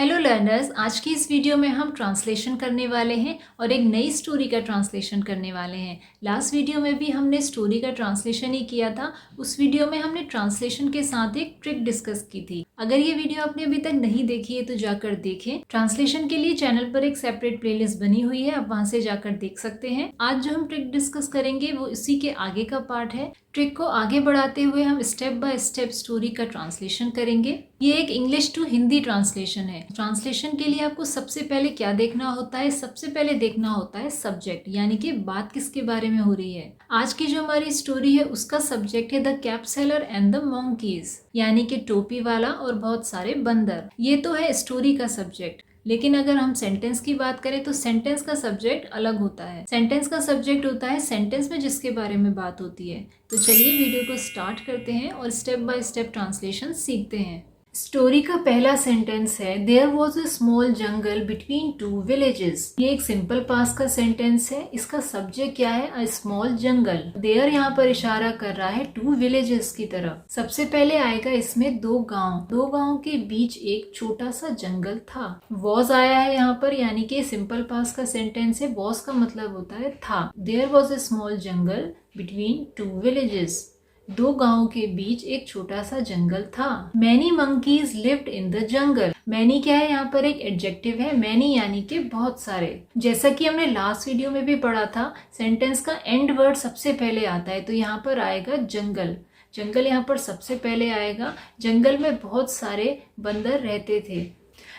Hello learners, आज की इस वीडियो में हम ट्रांसलेशन करने वाले हैं और एक नई स्टोरी का ट्रांसलेशन करने वाले हैं। लास्ट वीडियो में भी हमने स्टोरी का ट्रांसलेशन ही किया था। उस वीडियो में हमने ट्रांसलेशन के साथ एक ट्रिक डिस्कस की थी। अगर ये वीडियो आपने अभी तक नहीं देखी है तो जाकर देखें। ट्रांसलेशन के लिए चैनल पर एक सेपरेट प्लेलिस्ट बनी हुई है, आप वहां से जाकर देख सकते हैं। आज जो हम ट्रिक डिस्कस करेंगे वो इसी के आगे का पार्ट है। ट्रिक को आगे बढ़ाते हुए हम स्टेप बाय स्टेप स्टोरी का ट्रांसलेशन करेंगे। ये एक इंग्लिश टू हिंदी ट्रांसलेशन है। ट्रांसलेशन के लिए आपको सबसे पहले क्या देखना होता है? सबसे पहले देखना होता है सब्जेक्ट, यानी कि बात किसके बारे में हो रही है। आज की जो हमारी स्टोरी है उसका सब्जेक्ट है the cap seller and the monkeys, यानी कि टोपी वाला और बहुत सारे बंदर। ये तो है स्टोरी का सब्जेक्ट। लेकिन अगर हम सेंटेंस की बात करें तो सेंटेंस का सब्जेक्ट अलग होता है। सेंटेंस का सब्जेक्ट होता है सेंटेंस में जिसके बारे में बात होती है। तो चलिए वीडियो को स्टार्ट करते हैं और स्टेप बाय स्टेप ट्रांसलेशन सीखते हैं। स्टोरी का पहला सेंटेंस है there was a small jungle between two villages. ये एक सिंपल पास्ट का सेंटेंस है। इसका सब्जेक्ट क्या है? अ स्मॉल जंगल। देयर यहाँ पर इशारा कर रहा है टू विलेजेस की तरफ। सबसे पहले आएगा इसमें दो गांव के बीच एक छोटा सा जंगल था। वॉज आया है यहाँ पर, यानी कि सिंपल पास्ट का सेंटेंस है। वॉज का मतलब होता है था। There was a small jungle between two villages. दो गांवों के बीच एक छोटा सा जंगल था। Many monkeys lived in the jungle. Many क्या है? यहाँ पर एक एडजेक्टिव है। मैनी यानी कि बहुत सारे। जैसा कि हमने लास्ट वीडियो में भी पढ़ा था, सेंटेंस का एंड वर्ड सबसे पहले आता है, तो यहाँ पर आएगा जंगल। जंगल यहाँ पर सबसे पहले आएगा। जंगल में बहुत सारे बंदर रहते थे।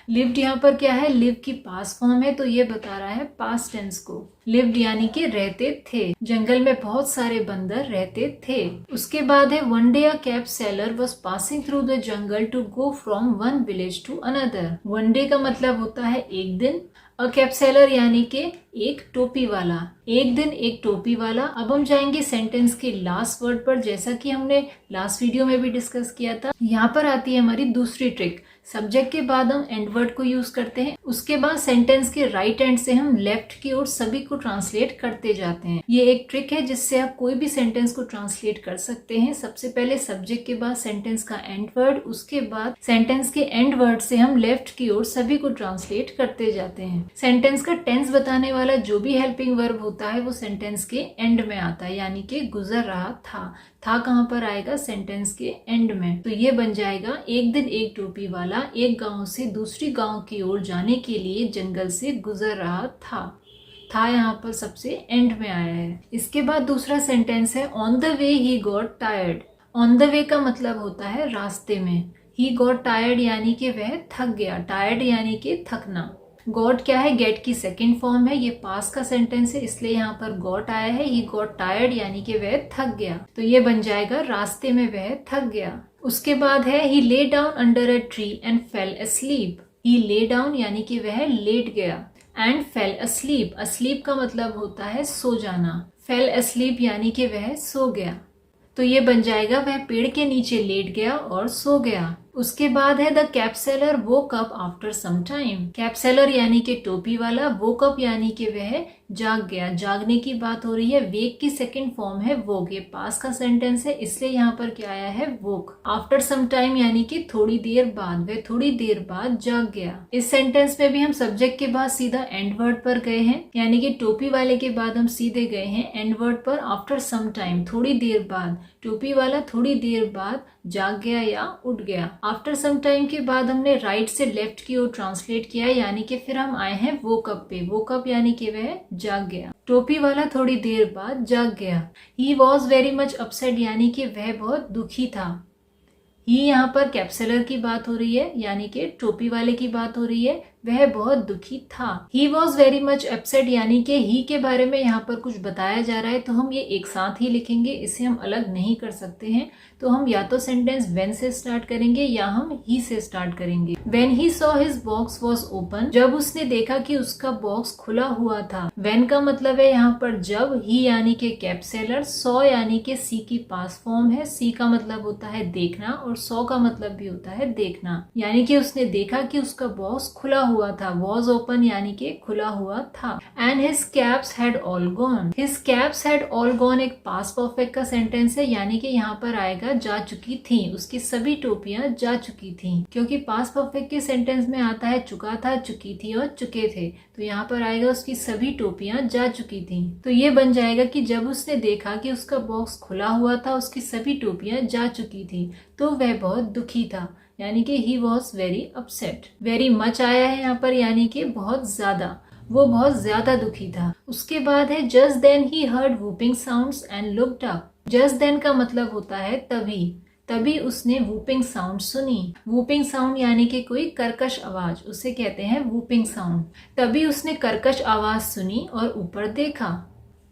लिव्ड यहाँ पर क्या है? लिव की पास्ट फॉर्म है, तो ये बता रहा है पास्ट टेंस को। लिव्ड यानी कि रहते थे। जंगल में बहुत सारे बंदर रहते थे। उसके बाद है one day a cap seller was passing through the jungle to go from one village to another. One day का मतलब होता है एक दिन। अ कैप सेलर यानी कि एक टोपी वाला। एक दिन एक टोपी वाला। अब हम जाएंगे सेंटेंस के लास्ट वर्ड पर, जैसा कि हमने लास्ट वीडियो में भी डिस्कस किया था। यहाँ पर आती है हमारी दूसरी ट्रिक। सब्जेक्ट के बाद हम एंड वर्ड को यूज करते हैं। उसके बाद सेंटेंस के राइट एंड से हम लेफ्ट की ओर सभी को ट्रांसलेट करते जाते हैं। ये एक ट्रिक है जिससे आप कोई भी सेंटेंस को ट्रांसलेट कर सकते हैं। सबसे पहले सब्जेक्ट के बाद सेंटेंस का एंड वर्ड, उसके बाद सेंटेंस के एंड वर्ड से हम लेफ्ट की ओर सभी को ट्रांसलेट करते जाते हैं। सेंटेंस का टेंस बताने वाला जो भी हेल्पिंग वर्ब होता है वो सेंटेंस के एंड में आता है, यानी कि गुजर रहा था। था कहाँ पर आएगा? सेंटेंस के एंड में। तो ये बन जाएगा एक दिन एक टोपी वाला एक गांव से दूसरी गांव की ओर जाने के लिए जंगल से गुजर रहा था यहाँ पर सबसे एंड में आया है। इसके बाद दूसरा सेंटेंस है on the way he got tired. On the way का मतलब होता है रास्ते में। ही गॉट टायर्ड यानी कि वह थक गया। टायर्ड यानी कि थकना। गॉट क्या है? गेट की सेकंड फॉर्म है। ये पास्ट का सेंटेंस है, इसलिए यहाँ पर गॉट आया है। ही गॉट टायर्ड यानी कि वह थक गया। तो ये बन जाएगा रास्ते में वह थक गया। उसके बाद है he lay down under a tree and fell asleep। He lay down यानी कि वह लेट गया। And fell asleep। asleep का मतलब होता है सो जाना। फेल asleep यानी कि वह सो गया। तो ये बन जाएगा वह पेड़ के नीचे लेट गया और सो गया। उसके बाद है the cap seller woke up after some time. Cap seller यानी कि टोपी वाला। वोक अप यानी कि वह जाग गया। जागने की बात हो रही है। वेक की सेकंड फॉर्म है वोक। ये पास्ट का सेंटेंस है, इसलिए यहाँ पर क्या आया है? वोक। आफ्टर सम टाइम यानी कि थोड़ी देर बाद। वह थोड़ी देर बाद जाग गया। इस सेंटेंस में भी हम सब्जेक्ट के बाद सीधा एंड वर्ड पर गए हैं, यानी कि टोपी वाले के बाद हम सीधे गए हैं एंड वर्ड पर। आफ्टर सम टाइम थोड़ी देर बाद। टोपी वाला थोड़ी देर बाद जाग गया या उठ गया। आफ्टर सम टाइम के बाद हमने राइट से लेफ्ट की ओर ट्रांसलेट किया, यानी कि फिर हम आए हैं वोक अप पे। वोक अप यानी कि वह जाग गया। टोपी वाला थोड़ी देर बाद जाग गया। He was very much upset यानी कि वह बहुत दुखी था। ही यहाँ पर कैप्सुलर की बात हो रही है, यानी कि टोपी वाले की बात हो रही है। वह बहुत दुखी था। He was very much upset यानी कि ही के बारे में यहाँ पर कुछ बताया जा रहा है, तो हम ये एक साथ ही लिखेंगे। इसे हम अलग नहीं कर सकते हैं। तो हम या तो सेंटेंस व्हेन से स्टार्ट करेंगे या हम ही से स्टार्ट करेंगे। When he saw his box was open. जब उसने देखा कि उसका बॉक्स खुला हुआ था। व्हेन का मतलब है यहाँ पर जब। ही यानी कि कैप्सुलर। सॉ यानी कि सी की पास्ट फॉर्म है। सी का मतलब होता है देखना और सॉ का मतलब भी होता है देखना, यानी कि उसने देखा कि उसका बॉक्स खुला हुआ था, वॉज ओपन यानी कि खुला हुआ था। And his caps had all gone, his caps had all gone एक पास्ट परफेक्ट का सेंटेंस है, यानी कि यहाँ पर आएगा जा चुकी थी, उसकी सभी टोपियां जा चुकी थी, क्योंकि पास्ट परफेक्ट के सेंटेंस में आता है चुका था, चुकी थी और चुके थे, तो यहाँ पर आएगा उसकी सभी टोपियां जा चुकी थी। तो ये बन जाएगा कि जब उसने देखा कि उसका बॉक्स खुला हुआ था, उसकी सभी टोपियां जा चुकी थी, तो वह बहुत दुखी था, यानी कि he was very upset. Very much आया है यहाँ पर, यानी कि बहुत ज्यादा, वो बहुत ज्यादा दुखी था। उसके बाद है जस्ट देन ही heard whooping sounds and looked up. Just then का मतलब होता है तभी, तभी उसने वूपिंग साउंड सुनी। वूपिंग साउंड यानी कि कोई कर्कश आवाज, उसे कहते हैं वूपिंग साउंड। तभी उसने कर्कश आवाज सुनी और ऊपर देखा।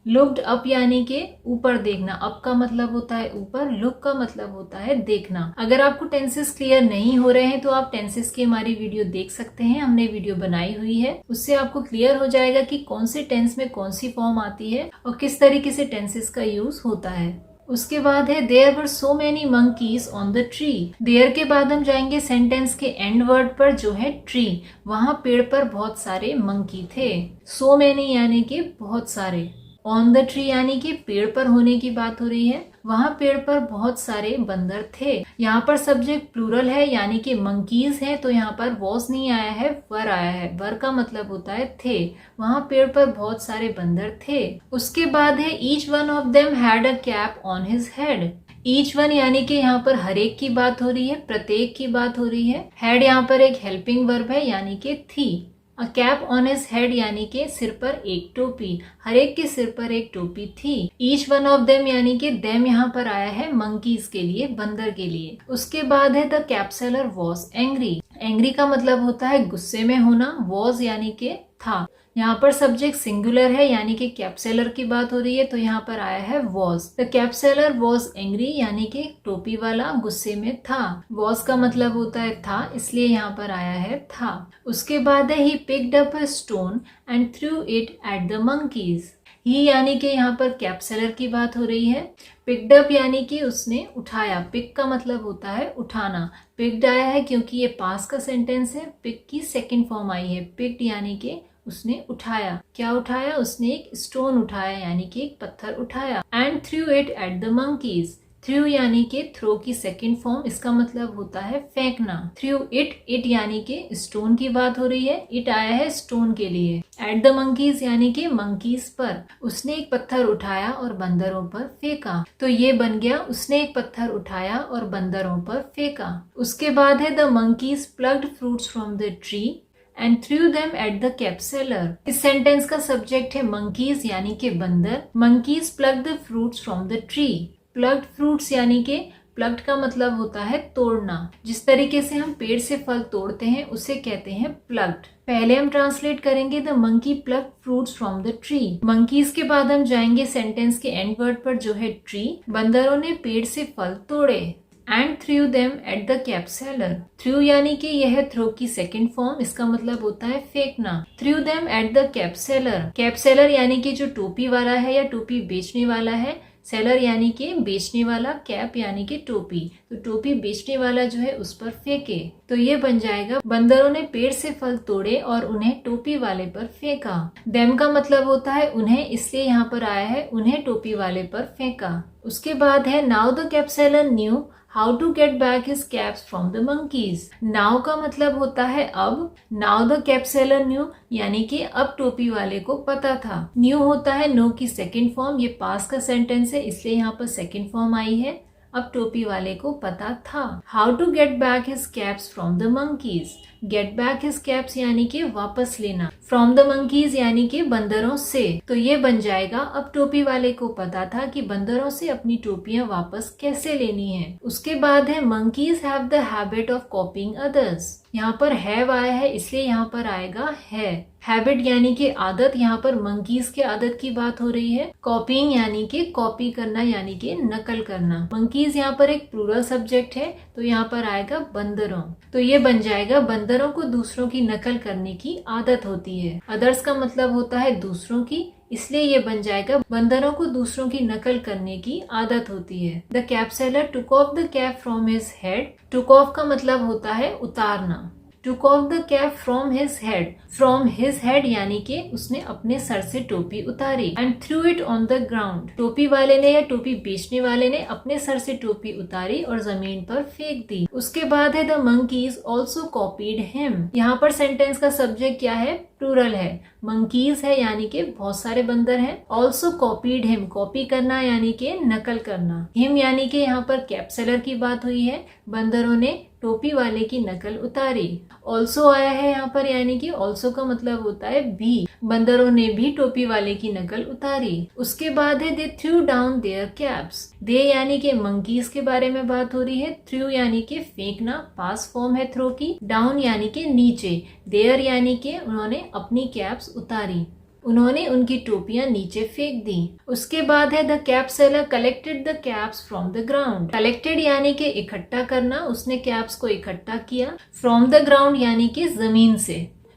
लुक्ड अप यानी कि ऊपर देखना, अप का मतलब होता है ऊपर, लुक का मतलब होता है देखना। अगर आपको टेंसेस क्लियर नहीं हो रहे हैं तो आप टेंसेस की हमारी वीडियो देख सकते हैं, हमने वीडियो बनाई हुई है, उससे आपको क्लियर हो जाएगा कि कौन से टेंस में कौन सी फॉर्म आती है और किस तरीके से टेंसेस का यूज होता है। उसके बाद है there were so many monkeys on the tree. There के बाद हम जाएंगे सेंटेंस के एंड वर्ड पर जो है ट्री, वहां पेड़ पर बहुत सारे मंकी थे। सो मेनी यानी कि बहुत सारे, ऑन द ट्री यानी कि पेड़ पर होने की बात हो रही है, वहां पेड़ पर बहुत सारे बंदर थे। यहाँ पर सब्जेक्ट प्लूरल है यानी कि मंकीज है, तो यहाँ पर वॉज नहीं आया है, वर आया है। वर का मतलब होता है थे, वहां पेड़ पर बहुत सारे बंदर थे। उसके बाद है each one of them had a cap on his head. Each one यानी कि यहाँ पर हर एक की बात हो रही है, प्रत्येक की बात हो रही है। हेड यहाँ पर एक हेल्पिंग वर्ब है यानी कि थी। A cap on his head यानी कि सिर पर एक टोपी, हर एक के सिर पर एक टोपी थी। ईच वन ऑफ देम यानी कि देम यहाँ पर आया है मंकीज के लिए, बंदर के लिए। उसके बाद है द कैपसेलर वॉज एंग्री। एंग्री का मतलब होता है गुस्से में होना, वॉज यानी कि था। यहाँ पर सब्जेक्ट सिंगुलर है यानी कि कैपसेलर की बात हो रही है, तो यहाँ पर आया है वॉज। द कैपसेलर वॉज एंग्री यानी कि टोपी वाला गुस्से में था। वॉज का मतलब होता है था, इसलिए यहाँ पर आया है था। उसके बाद है he picked up a stone and threw it at the monkeys. He यानी कि यहाँ पर कैपसेलर की बात हो रही है। पिक्ड अप यानी कि उसने उठाया, पिक का मतलब होता है उठाना। पिक्ड आया है क्योंकि ये पास का सेंटेंस है, पिक की सेकंड फॉर्म आई है। पिक्ड यानी कि उसने उठाया। क्या उठाया? उसने एक स्टोन उठाया यानी कि एक पत्थर उठाया। And threw it at the monkeys. Through यानी कि थ्रो की सेकंड फॉर्म, इसका मतलब होता है फेंकना। थ्रू इट, इट यानी कि स्टोन की बात हो रही है, इट आया है स्टोन के लिए। एट द मंकीज यानी कि मंकीज पर, उसने एक पत्थर उठाया और बंदरों पर फेंका। तो ये बन गया उसने एक पत्थर उठाया और बंदरों पर फेंका। उसके बाद है the monkeys plucked fruits from the tree and threw them at the cap seller. इस सेंटेंस का सब्जेक्ट है मंकीज यानी कि बंदर। Monkeys pluck the fruits from the tree. Plucked fruits यानी कि प्लग्ड का मतलब होता है तोड़ना। जिस तरीके से हम पेड़ से फल तोड़ते हैं उसे कहते हैं प्लग्ड। पहले हम ट्रांसलेट करेंगे the monkey plug fruits from the tree. Monkeys के बाद हम जाएंगे सेंटेंस के एंड वर्ड पर जो है ट्री। बंदरों ने पेड़ से फल तोड़े। And threw them at the cap seller. Threw यानी कि यह थ्रो की सेकंड फॉर्म, इसका मतलब होता है फेंकना। Threw them at the cap seller. Cap seller यानी कि जो टोपी वाला है या टोपी बेचने वाला है। सेलर यानी कि बेचने वाला, कैप यानी कि टोपी, तो टोपी बेचने वाला जो है उस पर फेंके। तो ये बन जाएगा बंदरों ने पेड़ से फल तोड़े और उन्हें टोपी वाले पर फेंका। देम का मतलब होता है उन्हें, इसलिए यहाँ पर आया है उन्हें टोपी वाले पर फेंका। उसके बाद है now the cap seller knew how to get back his caps from the monkeys. Now का मतलब होता है अब। नाउ द कैपसेलर न्यू यानी कि अब टोपी वाले को पता था। न्यू होता है नो की सेकंड फॉर्म, ये पास का सेंटेंस है इसलिए यहाँ पर सेकंड फॉर्म आई है। अब टोपी वाले को पता था। How to get back his caps from the monkeys. Get back his caps यानी कि वापस लेना। फ्रॉम द मंकीज यानी कि बंदरों से। तो ये बन जाएगा अब टोपी वाले को पता था कि बंदरों से अपनी टोपियां वापस कैसे लेनी है। उसके बाद है monkeys have the habit of कॉपिंग others. यहाँ पर हैव आया है इसलिए यहाँ पर आएगा है। हैबिट यानी कि आदत, यहाँ पर मंकीज के आदत की बात हो रही है। कॉपिंग यानी कि कॉपी करना यानी कि नकल करना। मंकीज यहाँ पर एक प्लूरल सब्जेक्ट है तो यहाँ पर आएगा बंदरों। तो ये बन जाएगा बंदरों को दूसरों की नकल करने की आदत होती है। अदर्स का मतलब होता है दूसरों की, इसलिए ये बन जाएगा बंदरों को दूसरों की नकल करने की आदत होती है। The cap seller took off the cap from his head. Took off का मतलब होता है उतारना। took off the cap from his head. From his head यानी कि उसने अपने सर से टोपी उतारी and threw it on the ground. टोपी वाले ने या टोपी बेचने वाले ने अपने सर से टोपी उतारी और जमीन पर फेंक दी। उसके बाद है the monkeys also copied him. यहाँ पर सेंटेंस का सब्जेक्ट क्या है? प्लूरल है। मंकीज है यानी कि बहुत सारे बंदर हैं। ऑल्सो कॉपीड हिम, कॉपी करना यानी कि नकल करना। हिम यानी कि यहाँ पर कैप सेलर की बात हुई है, बंदरों ने टोपी वाले की नकल उतारी। ऑल्सो आया है यहाँ पर यानी कि ऑल्सो का मतलब होता है भी, बंदरों ने भी टोपी वाले की नकल उतारी। उसके बाद है दे थ्रू डाउन देयर कैप्स। दे यानी कि मंकीज के बारे में बात हो रही है, थ्रू यानी कि फेंकना, पास फॉर्म है थ्रो की, डाउन यानी कि नीचे, देयर यानी कि उन्होंने अपनी कैप्स उतारी, उन्होंने उनकी टोपियां नीचे फेंक दी। उसके बाद है the cap seller collected the caps from the ground. Collected यानी कि इकट्ठा करना, उसने कैप्स को इकट्ठा किया। फ्रॉम द ग्राउंड यानी कि जमीन से,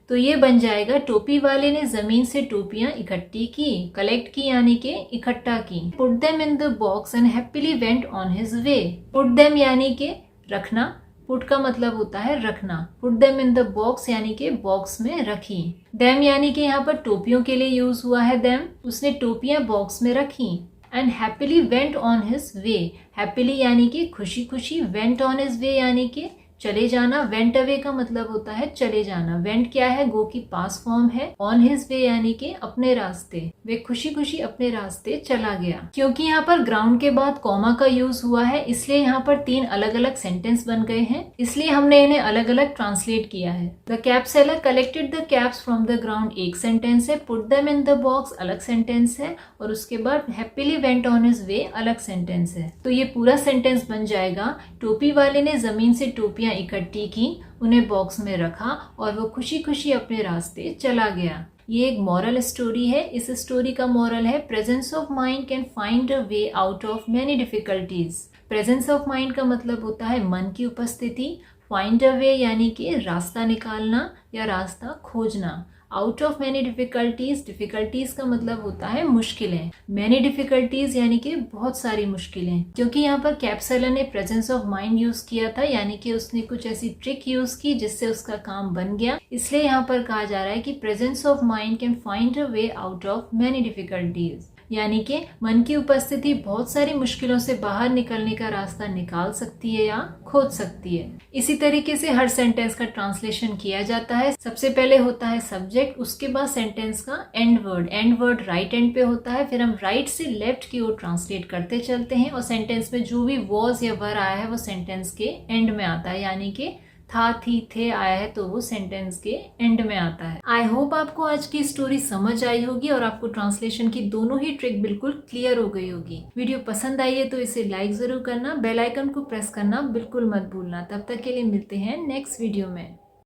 तो ये बन जाएगा टोपी वाले ने जमीन से टोपियां इकट्ठी की। कलेक्ट की यानी कि इकट्ठा की। Put them in the box and happily went on his way. Put them यानी कि रखना, पुट का मतलब होता है रखना। Put them in the box यानी कि बॉक्स में रखी। देम यानी कि यहाँ पर टोपियों के लिए यूज हुआ है देम, उसने टोपियां बॉक्स में रखी। And happily went on his way, happily यानी कि खुशी खुशी, वेंट ऑन हिज वे यानी कि चले जाना। वेंट अवे का मतलब होता है चले जाना। वेंट क्या है? गो की पास फॉर्म है। ऑन हिज वे यानी कि अपने रास्ते, वे खुशी खुशी अपने रास्ते चला गया। क्योंकि यहाँ पर ग्राउंड के बाद कॉमा का यूज हुआ है, इसलिए यहाँ पर 3 अलग अलग सेंटेंस बन गए हैं, इसलिए हमने इन्हें अलग अलग ट्रांसलेट किया है। The cap seller collected the caps from the ground एक सेंटेंस है, put them in the box अलग सेंटेंस है, और उसके बाद happily went on his way अलग सेंटेंस है। तो ये पूरा सेंटेंस बन जाएगा टोपी वाले ने जमीन से टोपियां इकट्ठी की, उन्हें बॉक्स में रखा और वो खुशी खुशी अपने रास्ते चला गया। ये एक मॉरल स्टोरी है। इस स्टोरी का मॉरल है presence of mind can find a way out of many difficulties. Presence of mind का मतलब होता है मन की उपस्थिति। फाइंड अ वे यानी कि रास्ता निकालना या रास्ता खोजना। Out of many difficulties, difficulties का मतलब होता है मुश्किलें। मैनी डिफिकल्टीज यानी कि बहुत सारी मुश्किलें। क्योंकि यहाँ पर कैप सेलर ने प्रेजेंस ऑफ माइंड यूज किया था, यानी कि उसने कुछ ऐसी ट्रिक यूज की जिससे उसका काम बन गया, इसलिए यहाँ पर कहा जा रहा है कि presence of mind can find a way out of many difficulties, यानी कि मन की उपस्थिति बहुत सारी मुश्किलों से बाहर निकलने का रास्ता निकाल सकती है या खोज सकती है। इसी तरीके से हर सेंटेंस का ट्रांसलेशन किया जाता है। सबसे पहले होता है सब्जेक्ट, उसके बाद सेंटेंस का and word. And word right and पे होता है, फिर हम राइट से लेफ्ट की ओर ट्रांसलेट करते चलते हैं और सेंटेंस में जो भी वॉज या वर आया है वो सेंटेंस के एंड में आता है, यानी कि था, थी, थे आया है तो वो सेंटेंस के एंड में आता है। आई होप आपको आज की स्टोरी समझ आई होगी और आपको ट्रांसलेशन की दोनों ही ट्रिक बिल्कुल क्लियर हो गई होगी। वीडियो पसंद आई है तो इसे लाइक जरूर करना, बेल आइकन को प्रेस करना बिल्कुल मत भूलना। तब तक के लिए मिलते हैं नेक्स्ट वीडियो में।